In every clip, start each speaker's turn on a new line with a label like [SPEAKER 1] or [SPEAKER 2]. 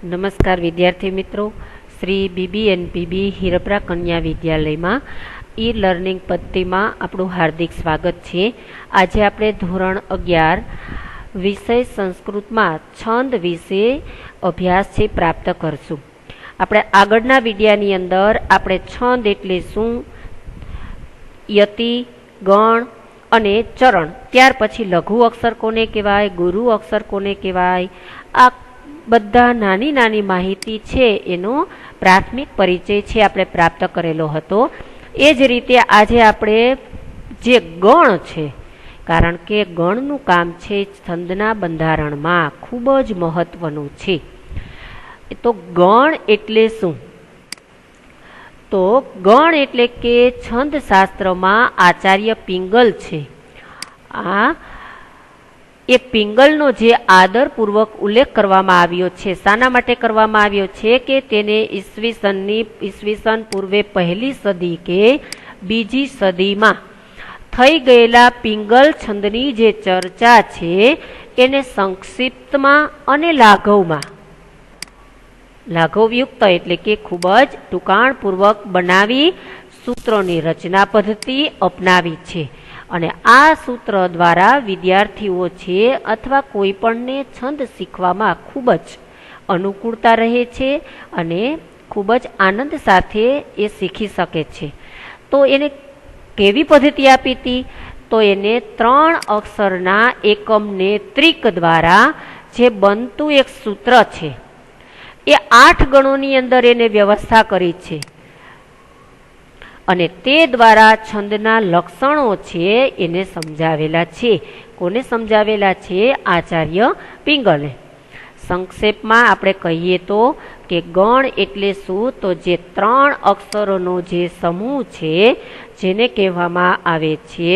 [SPEAKER 1] નમસ્કાર વિદ્યાર્થી મિત્રો, શ્રી BBNPB હિરપરા કન્યા વિદ્યાલયમાં ઈ લર્નિંગ પદ્ધતિમાં આપણું હાર્દિક સ્વાગત છે। આજે આપણે ધોરણ 11 વિષય સંસ્કૃતમાં છંદ વિશે અભ્યાસ છે પ્રાપ્ત કરશું। આપણે આગળના વિડિયાની અંદર આપણે છંદ એટલે શું, યતિ, ગણ અને ચરણ, ત્યાર પછી લઘુ અક્ષર કોને કહેવાય, ગુરુ અક્ષર કોને કહેવાય, આ બધા નાની નાની માહિતી છે એનો પ્રાથમિક પરિચય છે આપણે પ્રાપ્ત કરેલો હતો। એ જ રીતે આજે આપણે જે ગણ છે, કારણ કે ગણનું કામ છે છંદના બંધારણમાં ખૂબ જ મહત્વનું છે। તો ગણ એટલે શું? તો ગણ એટલે કે છંદ શાસ્ત્રમાં આચાર્ય પિંગલ છે, એ પિંગલનો જે આદરપૂર્વક ઉલ્લેખ કરવામાં આવ્યો છે, શાના માટે કરવામાં આવ્યો છે કે તેને ઈસવીસન પૂર્વે 1લી સદી કે 2જી સદીમાં થઈ ગયેલા પિંગલ છંદની જે ચર્ચા છે એને સંક્ષિપ્તમાં અને લાઘવયુક્ત એટલે કે ખૂબ જ ટૂંકાણપૂર્વક બનાવી સૂત્રોની રચના પદ્ધતિ અપનાવી છે। અને આ સૂત્ર દ્વારા વિદ્યાર્થીઓ છે અથવા કોઈ પણને છંદ શીખવામાં ખૂબ જ અનુકૂળતા રહે છે અને ખૂબ જ આનંદ સાથે એ શીખી શકે છે। તો એને કેવી પદ્ધતિ આપી હતી? તો એને 3 અક્ષરના એકમને ત્રિક દ્વારા જે બનતું એક સૂત્ર છે એ 8 ગણોની અંદર એને વ્યવસ્થા કરી છે અને તે દ્વારા છંદના લક્ષણો છે એને સમજાવેલા છે। કોને સમજાવેલા છે? આચાર્ય પિંગલે। સંક્ષેપમાં આપણે કહીએ તો કે ગણ એટલે શું? તો જે 3 અક્ષરોનો જે સમૂહ છે જેને કહેવામાં આવે છે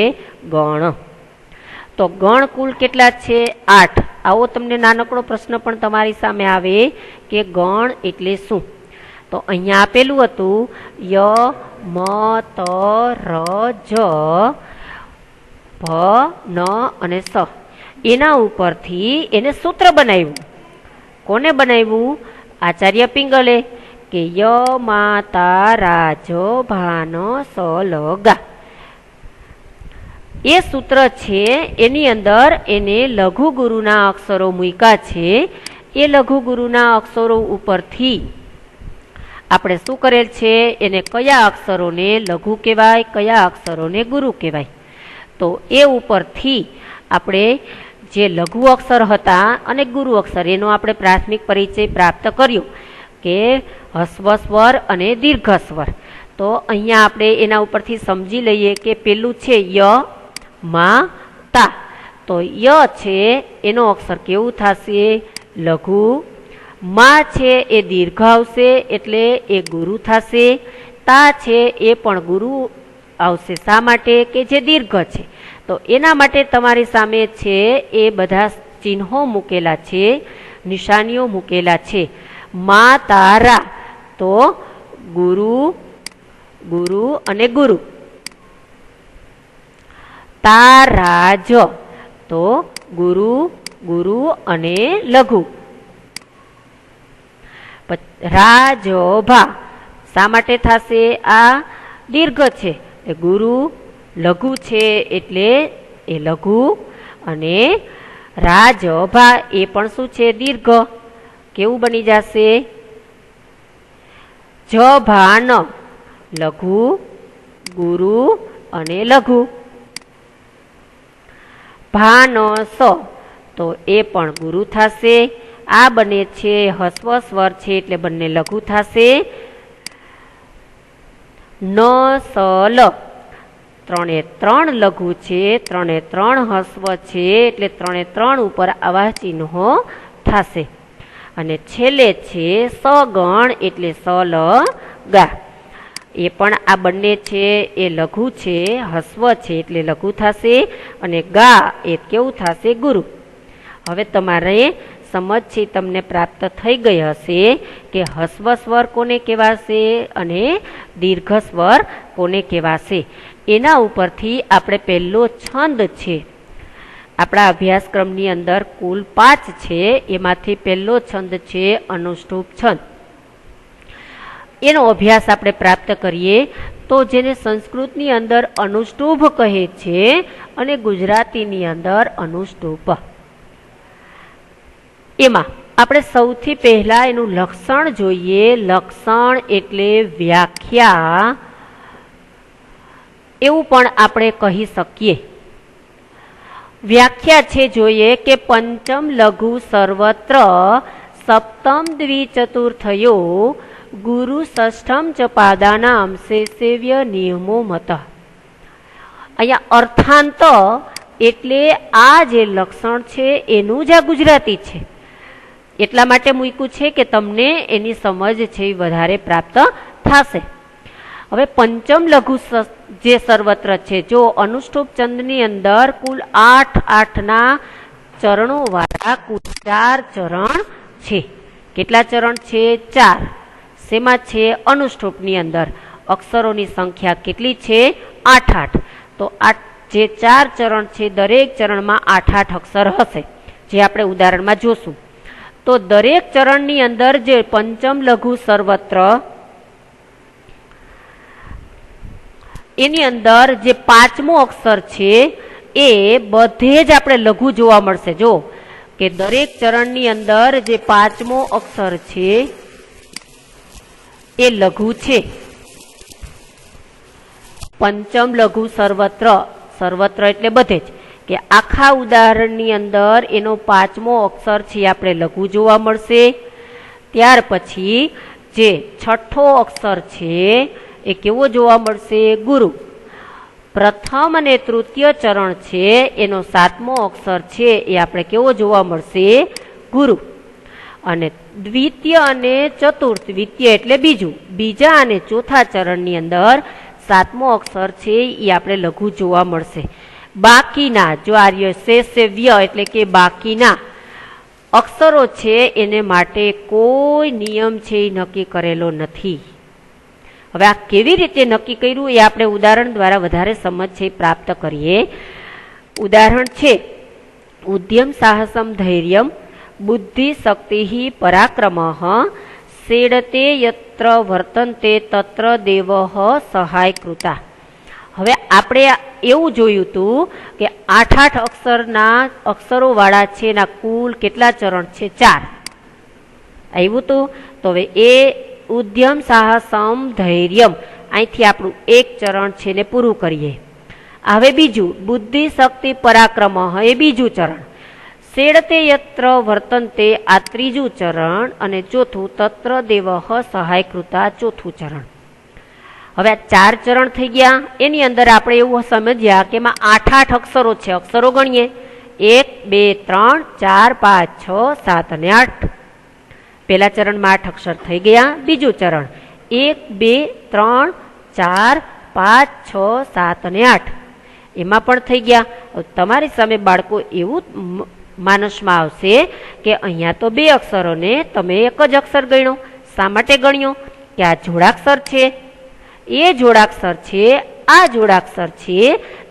[SPEAKER 1] ગણ। તો ગણ કુલ કેટલા છે? 8। આવો તમને નાનકડો પ્રશ્ન પણ તમારી સામે આવે કે ગણ એટલે શું? તો અહીંયા આપેલું હતું ય, મ, ત, ર, જ, ભ, ન અને સ, એના ઉપરથી એને સૂત્ર બનાવ્યું। કોને બનાવ્યું? આચાર્ય પિંગલે, કે ય, મા, તા, રા, જ, ભા, ન, સ, લ, ગા। એ સૂત્ર છે એની અંદર એને લઘુ ગુરુના અક્ષરો મૂક્યા છે। એ લઘુ ગુરુના અક્ષરો ઉપરથી આપણે શું કરેલ છે, એને કયા અક્ષરોને લઘુ કહેવાય, કયા અક્ષરોને ગુરુ કહેવાય, તો એ ઉપરથી આપણે જે લઘુ અક્ષર હતા અને ગુરુ અક્ષર એનો આપણે પ્રાથમિક પરિચય પ્રાપ્ત કર્યો કે હસ્વ સ્વર અને દીર્ઘ સ્વર। તો અહીંયા આપણે એના ઉપરથી સમજી લઈએ કે પેલું છે ય, મા, તા। તો ય છે એનો અક્ષર કેવું થશે? લઘુ। મા છે એ દીર્ઘ આવશે એટલે એ ગુરુ થશે। તા છે એ પણ ગુરુ આવશે। શા માટે? કે જે દીર્ઘ છે। તો એના માટે તમારી સામે છે એ બધા ચિહ્નો મૂકેલા છે, નિશાનીઓ મૂકેલા છે। મા, તારા તો ગુરુ, ગુરુ અને ગુરુ। તારા જ તો ગુરુ, ગુરુ અને લઘુ। રાજભા શા માટે થશે? આ દીર્ઘ છે, ગુરુ, લઘુ છે એટલે એ લઘુ, અને રાજભા એ પણ શું છે? દીર્ઘ। કેવું બની જશે? જભાન, લઘુ, ગુરુ અને લઘુ। ભાનસ તો એ પણ ગુરુ થશે। આ બને છે હસ્વ સ્વર છે એટલે બંને લઘુ થશે। ન, સ, લ 3 લઘુ છે, 3 હસ્વ છે એટલે 3 ઉપર આવા ચિહ્નો થશે। અને છેલ્લે છે સગણ એટલે સ, લ, ગા, એ પણ આ બંને છે એ લઘુ છે, હસ્વ છે એટલે લઘુ થશે, અને ગા એ કેવું થશે? ગુરુ। હવે તમારે સમજ છે તમને પ્રાપ્ત થઈ ગઈ હશે કે હસ્વ સ્વર કોને કહેવાશે અને દીર્ઘ સ્વર કોને કહેવાશે। એના ઉપરથી આપણે પહેલો છંદ છે આપણા અભ્યાસક્રમની અંદર કુલ 5 છે, એમાંથી પહેલો છંદ છે અનુષ્ટુપ છંદ. એનો અભ્યાસ આપણે પ્રાપ્ત કરીએ તો જેને સંસ્કૃતની અંદર અનુષ્ટુભ કહે છે અને ગુજરાતીની અંદર અનુષ્ટુપ. એમાં આપણે સૌથી પહેલા એનું લક્ષણ જોઈએ. લક્ષણ એટલે વ્યાખ્યા એવું પણ આપણે કહી શકીએ. વ્યાખ્યા છે જોઈએ કે પંચમ લઘુ સર્વત્ર સપ્તમ દ્વિચતુર્થયો ગુરુ ષષ્ઠમ ચ પાદાનામ સેવ્ય નિયમો મત. અહીંયા અર્થાંત એટલે આ જે લક્ષણ છે એનું જ આ ગુજરાતી છે, એટલા માટે મૂક્યું છે કે તમને એની સમજ છે એ વધારે પ્રાપ્ત થશે. હવે પંચમ લઘુ જે સર્વત્ર છે, જો અનુષ્ટુપ છંદની અંદર કુલ 8 ચરણો વાળા કુલ 4 ચરણ છે. કેટલા ચરણ છે? 4. શેમાં છે? અનુષ્ટુપની અંદર. અક્ષરોની સંખ્યા કેટલી છે? 8. તો આ જે 4 ચરણ છે દરેક ચરણમાં 8 અક્ષર હશે, જે આપણે ઉદાહરણમાં જોશું. તો દરેક ચરણની અંદર જે પંચમ લઘુ સર્વત્ર એની અંદર જે 5મો અક્ષર છે એ બધે જ આપણે લઘુ જોવા મળશે. જો કે દરેક ચરણની અંદર જે 5મો અક્ષર છે એ લઘુ છે. પંચમ લઘુ સર્વત્ર, સર્વત્ર એટલે બધે જ, કે આખા ઉદાહરણની અંદર એનો 5મો અક્ષર છે આપણે લઘુ જોવા મળશે. ત્યાર પછી જે 6થો અક્ષર છે એ કેવો જોવા મળશે? ગુરુ. પ્રથમ અને તૃતીય ચરણ છે એનો 7મો અક્ષર છે એ આપણે કેવો જોવા મળશે? ગુરુ. અને દ્વિતીય અને ચતુર્થ, દ્વિતીય એટલે બીજું, બીજા અને ચોથા ચરણની અંદર 7મો અક્ષર છે એ આપણે લઘુ જોવા મળશે. બાકીના જો આર્ય સેવ્ય એટલે કે બાકીના અક્ષરો છે એને માટે કોઈ નિયમ છે એ નક્કી કરેલો નથી. હવે આ કેવી રીતે નક્કી કર્યું એ આપણે ઉદાહરણ દ્વારા વધારે સમજ છે પ્રાપ્ત કરીએ. ઉદાહરણ છે ઉદ્યમ સાહસમ ધૈર્યમ બુદ્ધિ શક્તિ પરાક્રમઃ સેડતે યત્ર વર્તન્તે તત્ર દેવઃ સહાય કૃતા. હવે આપણે એવું જોયું હતું કે 8 અક્ષરો વાળા છે એના કુલ કેટલા ચરણ છે? 4 આવ્યું હતું. તો હવે એ ઉદ્યમ સાહસમ ધૈર્યમ અહીંથી આપણું એક ચરણ છે ને પૂરું કરીએ. હવે બીજું બુદ્ધિ શક્તિ પરાક્રમ એ બીજું ચરણ, સેડતે યત્ર વર્તન્તે આ ત્રીજું ચરણ, અને ચોથું તત્ર દેવઃ સહાય કૃતા ચોથું ચરણ. હવે આ 4 ચરણ થઈ ગયા. એની અંદર આપણે એવું સમજ્યા કે એમાં 8 અક્ષરો છે. અક્ષરો ગણીએ 1 2 3 4 5 6 7 અને 8. પહેલા ચરણમાં 8 અક્ષર થઈ ગયા. બીજું ચરણ 1 2 3 4 5 6 7 અને 8 એમાં પણ થઈ ગયા. તમારી સામે બાળકો એવું માનસમાં આવશે કે અહીંયા તો 2 અક્ષરોને તમે એક જ અક્ષર ગણ્યો. શા માટે ગણ્યો? કે આ જોડાક્ષર છે, એ જોડાક્ષર છે, આ જોડાક્ષર છે,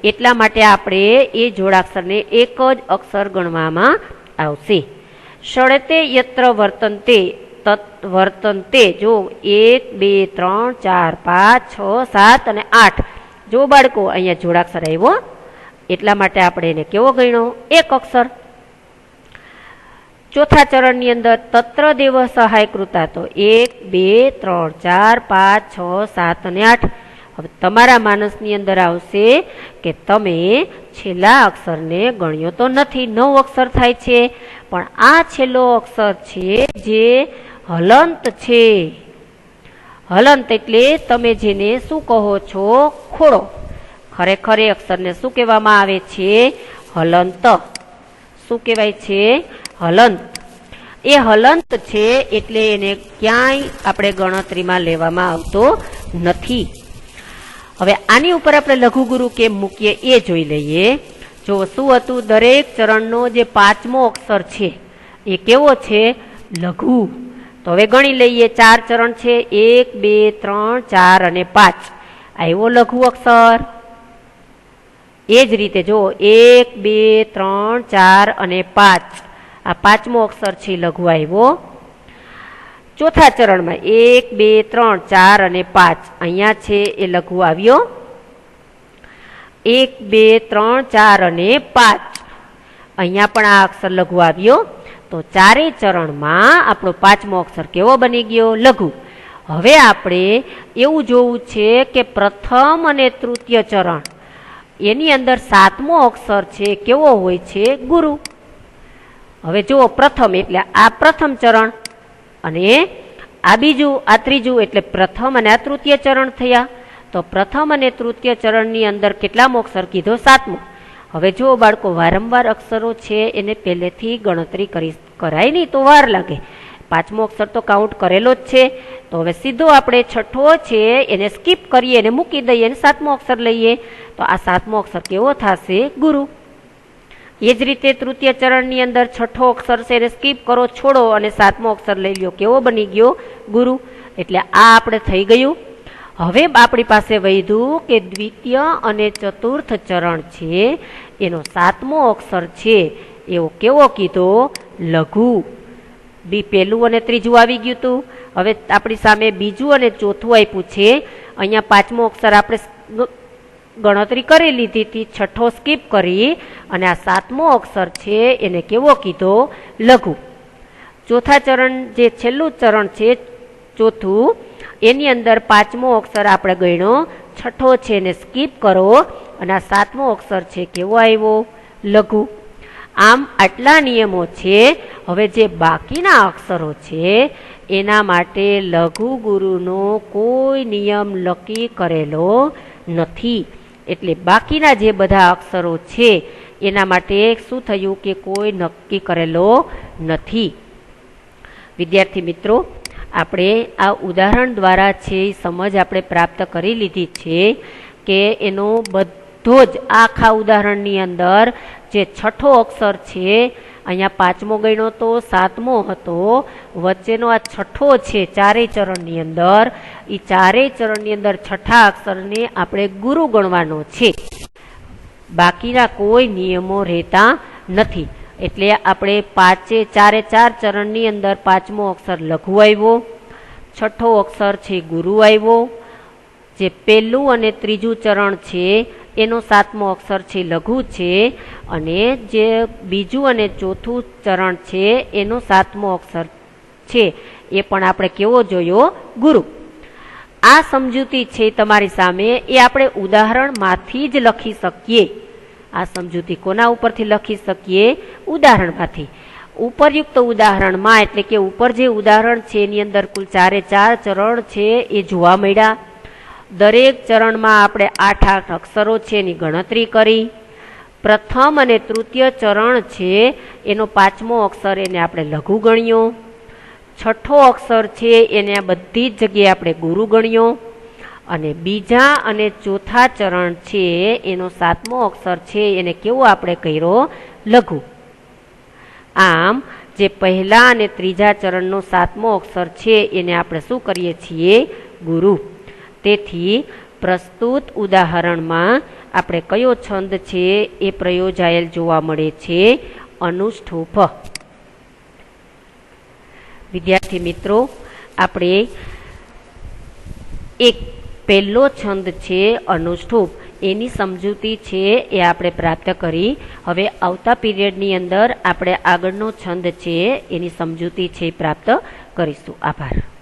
[SPEAKER 1] એટલા માટે આપણે એ જોડાક્ષરને એક જ અક્ષર ગણવામાં આવશે. ષડતે યત્ર વર્તન્તે વર્તન્તે જો 1 2 3 4 5 6 7 અને 8 જો બાળકો અહીંયા જોડાક્ષર આવ્યો એટલા માટે આપણે એને કેવો ગણ્યો? એક અક્ષર. ચોથા ચરણની અંદર તત્ર દેવ સહાય કૃતા તો 1 2 3 4 5 6 7 અને 8. હવે તમારા માનસની અંદર આવશે કે તમે છેલ્લા અક્ષરને ગણ્યો તો નથી, 9 અક્ષર થાય છે, પણ આ છેલ્લો અક્ષર છે જે હલંત છે. હલંત એટલે તમે જેને શું કહો છો? ખોડો. ખરેખર એ અક્ષરને શું કહેવામાં આવે છે? હલંત. શું કહેવાય છે? હલંત. એ હલંત છે એટલે એને ક્યાંય આપણે ગણતરીમાં લેવામાં આવતો નથી. હવે આની ઉપર આપણે લઘુગુરુ કેમ મૂકીએ એ જોઈ લઈએ. જો શું હતું? દરેક ચરણનો જે 5મો અક્ષર છે એ કેવો છે? લઘુ. તો હવે ગણી લઈએ. 4 ચરણ છે, 1 2 3 4 અને 5. આવ્યો લઘુ અક્ષર. એ જ રીતે જો 1, 2, 3, 4 અને 5 આ પાંચમો અક્ષર છે લઘુ આવ્યો. ચોથા ચરણમાં 1, 2, 3, 4 અને 5 અહીંયા છે એ લઘુ આવ્યો. 1, 2, 3, 4 અને 5 અહીંયા પણ આ અક્ષર લઘુ આવ્યો. તો ચારેય ચરણમાં આપણો પાંચમો અક્ષર કેવો બની ગયો? લઘુ. હવે આપણે એવું જોવું છે કે પ્રથમ અને તૃતીય ચરણ એની અંદર સાતમો અક્ષર છે કેવો હોય છે? ગુરુ. હવે જુઓ, પ્રથમ એટલે આ પ્રથમ ચરણ અને આ બીજું, આ ત્રીજું એટલે પ્રથમ અને આ તૃતીય ચરણ થયા. તો પ્રથમ અને તૃતીય ચરણની અંદર કેટલામો અક્ષર કીધો? સાતમો. હવે જો બાળકો, વારંવાર અક્ષરો છે એને પહેલેથી ગણતરી કરાય નહીં તો વાર લાગે. પાંચમો અક્ષર તો કાઉન્ટ કરેલો જ છે. તો હવે સીધો આપણે છઠ્ઠો છે એને સ્કીપ કરીએ અને મૂકી દઈએ અને સાતમો અક્ષર લઈએ. તો આ સાતમો અક્ષર કેવો થશે? ગુરુ. એ જ રીતે તૃતીય ચરણની અંદર છઠ્ઠો અક્ષર છે એને સ્કીપ કરો, છોડો અને સાતમો અક્ષર લઈ લ્યો. કેવો બની ગયો? ગુરુ. એટલે આ આપણે થઈ ગયું. હવે આપણી પાસે વધ્યું કે દ્વિતીય અને ચતુર્થ ચરણ છે એનો સાતમો અક્ષર છે એવો કેવો કીધો? લઘુ. પહેલું અને ત્રીજું આવી ગયું હતું. હવે આપણી સામે બીજું અને ચોથું આપ્યું છે. અહીંયા પાંચમો અક્ષર આપણે ગણતરી કરી લીધી હતી, છઠ્ઠો સ્કીપ કરી અને આ સાતમો અક્ષર છે એને કેવો કીધો? લઘુ. ચોથા ચરણ જે છેલ્લું ચરણ છે ચોથું એની અંદર પાંચમો અક્ષર આપણે ગણ્યો, છઠ્ઠો છે એને સ્કીપ કરો અને આ સાતમો અક્ષર છે કેવો આવ્યો? લઘુ. આમ આટલા નિયમો છે. હવે જે બાકીના અક્ષરો છે એના માટે લઘુ ગુરુનો કોઈ નિયમ નક્કી કરેલો નથી. એટલે બાકીના જે બધા અક્ષરો છે એના માટે શું થયું કે કોઈ નક્કી કરેલો નથી. વિદ્યાર્થી મિત્રો, આપણે આ ઉદાહરણ દ્વારા છે સમજ આપણે પ્રાપ્ત કરી લીધી છે કે એનો બધો જ આખા ઉદાહરણની અંદર જે છઠ્ઠો અક્ષર છે, અહીંયા પાંચમો ગણ્યો તો સાતમો હતો, વચ્ચેનો આ છઠ્ઠો છે ચારેય ચરણની અંદર, એ ચારેય ચરણની અંદર છઠ્ઠા અક્ષરને આપણે ગુરુ ગણવાનો છે. બાકીના કોઈ નિયમો રહેતા નથી. એટલે આપણે ચારે ચાર ચરણની અંદર પાંચમો અક્ષર લઘુ આવ્યો, છઠ્ઠો અક્ષર છે ગુરુ આવ્યો, જે પહેલું અને ત્રીજું ચરણ છે એનો સાતમો અક્ષર છે લઘુ છે, અને જે બીજું અને ચોથું ચરણ છે એનો સાતમો અક્ષર છે એ પણ આપણે કેવો જોયો? ગુરુ. આ સમજૂતી છે તમારી સામે, એ આપણે ઉદાહરણમાંથી જ લખી શકીએ. આ સમજૂતી કોના ઉપરથી લખી શકીએ? ઉદાહરણમાંથી. ઉપરયુક્ત ઉદાહરણમાં એટલે કે ઉપર જે ઉદાહરણ છે એની અંદર કુલ ચારે ચાર ચરણ છે એ જોવા મળ્યા. દરેક ચરણમાં આપણે 8 અક્ષરો છે એની ગણતરી કરી. પ્રથમ અને તૃતીય ચરણ છે એનો પાંચમો અક્ષર એને આપણે લઘુ ગણ્યો, છઠ્ઠો અક્ષર છે એને બધી જ જગ્યાએ આપણે ગુરુ ગણ્યો, અને બીજા અને ચોથા ચરણ છે એનો સાતમો અક્ષર છે એને કેવો આપણે કર્યો? લઘુ. આમ જે પહેલા અને ત્રીજા ચરણનો સાતમો અક્ષર છે એને આપણે શું કરીએ છીએ? ગુરુ. તેથી પ્રસ્તુત ઉદાહરણમાં આપણે કયો છંદ છે એ પ્રયોજાયેલ જોવા મળે છે? અનુષ્ઠુપ. વિદ્યાર્થી મિત્રો, આપણે એક પહેલો છંદ છે અનુષ્ઠુપ, એની સમજૂતી છે એ આપણે પ્રાપ્ત કરી. હવે આવતા પીરિયડની અંદર આપણે આગળનો છંદ છે એની સમજૂતી છે પ્રાપ્ત કરીશું. આભાર.